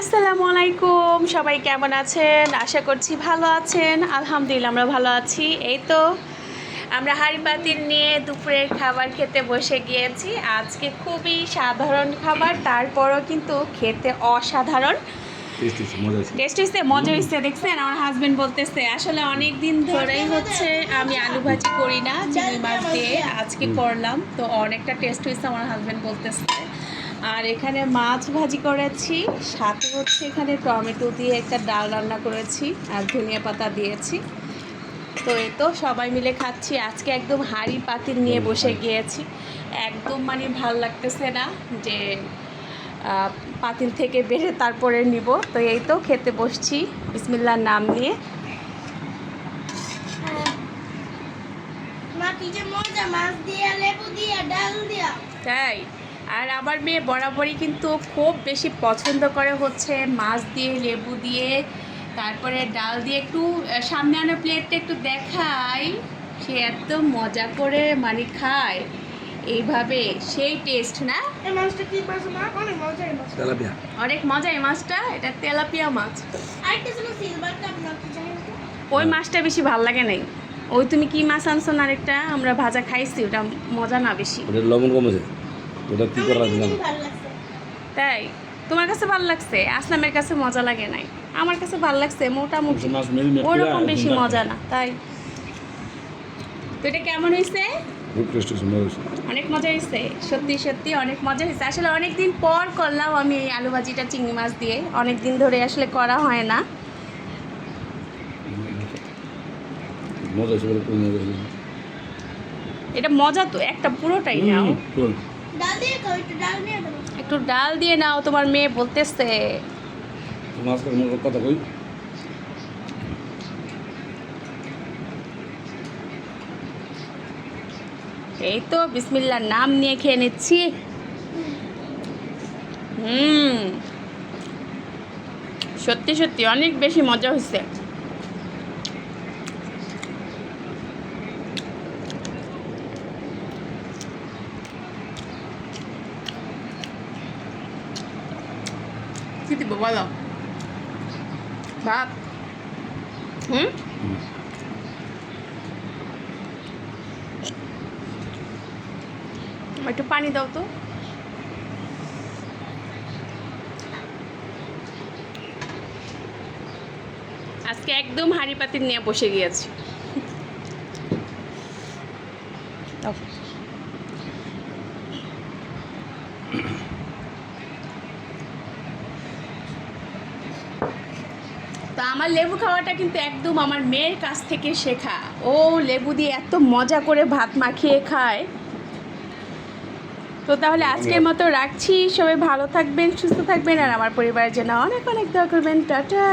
আসসালামু আলাইকুম, সবাই কেমন আছেন? আশা করছি ভালো আছেন। আলহামদুলিল্লাহ আমরা ভালো আছি। এই তো আমরা হাঁড়ি পাতিল নিয়ে দুপুরের খাবার খেতে বসে গিয়েছি। আজকে খুবই সাধারণ খাবার, তারপরও কিন্তু খেতে অসাধারণ টেস্ট হয়েছে, মজা হয়েছে। দেখছেন আমার হাজবেন্ড বলতেছে আসলে অনেক দিন ধরেই হচ্ছে আমি আলু ভাজি করি না চিংড়ি মাছ দিয়ে, আজকে করলাম তো অনেকটা টেস্ট হয়েছে আমার হাজবেন্ড বলতেছে। আর এখানে মাছ ভাজি করেছি, সাথে হচ্ছে এখানে টমেটো দিয়ে একটা ডাল রান্না করেছি আর ধনিয়া পাতা দিয়েছি। তো এই তো সবাই মিলে খাচ্ছি। আজকে একদম হাঁড়ি পাতিল নিয়ে বসে গিয়েছি, একদম মানে ভাল লাগতেছে না যে পাতিল থেকে বেড়ে তারপরে নিব। তো এই তো খেতে বসছি বিসমিল্লাহর নাম নিয়ে। তাই আর আমার মেয়ে বরাবরই কিন্তু খুব বেশি পছন্দ করে হচ্ছে মাছ দিয়ে, লেবু দিয়ে, তারপরে ডাল দিয়ে। একটু সামনে আনো প্লেটটা একটু দেখাই, সে এত মজা করে মানে খায় এইভাবে, সেই টেস্ট না? অনেক মজা এই মাছটা, এটা তেলাপিয়া মাছ। ওই মাছটা বেশি ভাল লাগে নাই। ওই তুমি কি মাছ আনছো না আরেকটা, আমরা ভাজা খাইছি, ওটা মজা না বেশি। লবণ কম আছে, ওটা কি করা দিলাম। তাই তোমার কাছে ভালো লাগছে, আসলামের কাছে মজা লাগে নাই, আমার কাছে ভালো লাগছে মোটামুটি, ওরকম বেশি মজা না। তাই তো এটা কেমন হয়েছে? অনেক মজা হয়েছে, সত্যি সত্যি অনেক মজা হয়েছে। আসলে অনেক দিন পর করলাম আমি এই আলু ভাজিটা চিংড়ি মাছ দিয়ে, অনেক দিন ধরে আসলে করা হয় না। এটা মজা তো, একটা পুরোটাই নাও, একটু ডাল দিয়ে নাও, তোমার মেয়ে বলতেছে। কথা কই, এই তো বিসমিল্লাহর নাম নিয়ে খেয়ে নিচ্ছি। সত্যি সত্যি অনেক বেশি মজা হয়েছে। কি দিব বলো? ভাত? একটু পানি দাও তো। আজকে একদম হাঁড়ি পাতিল নিয়ে বসে গিয়েছি। তো আমার লেবু খাওয়াটা কিন্তু একদম আমার মেয়ের কাছ থেকে শেখা। ও লেবু দিয়ে এত মজা করে ভাত মাখিয়ে খায়। তো তাহলে আজকের মতো রাখছি, সবাই ভালো থাকবেন, সুস্থ থাকবেন, আর আমার পরিবারের জন্য অনেক অনেক দোয়া করবেন। টাটা।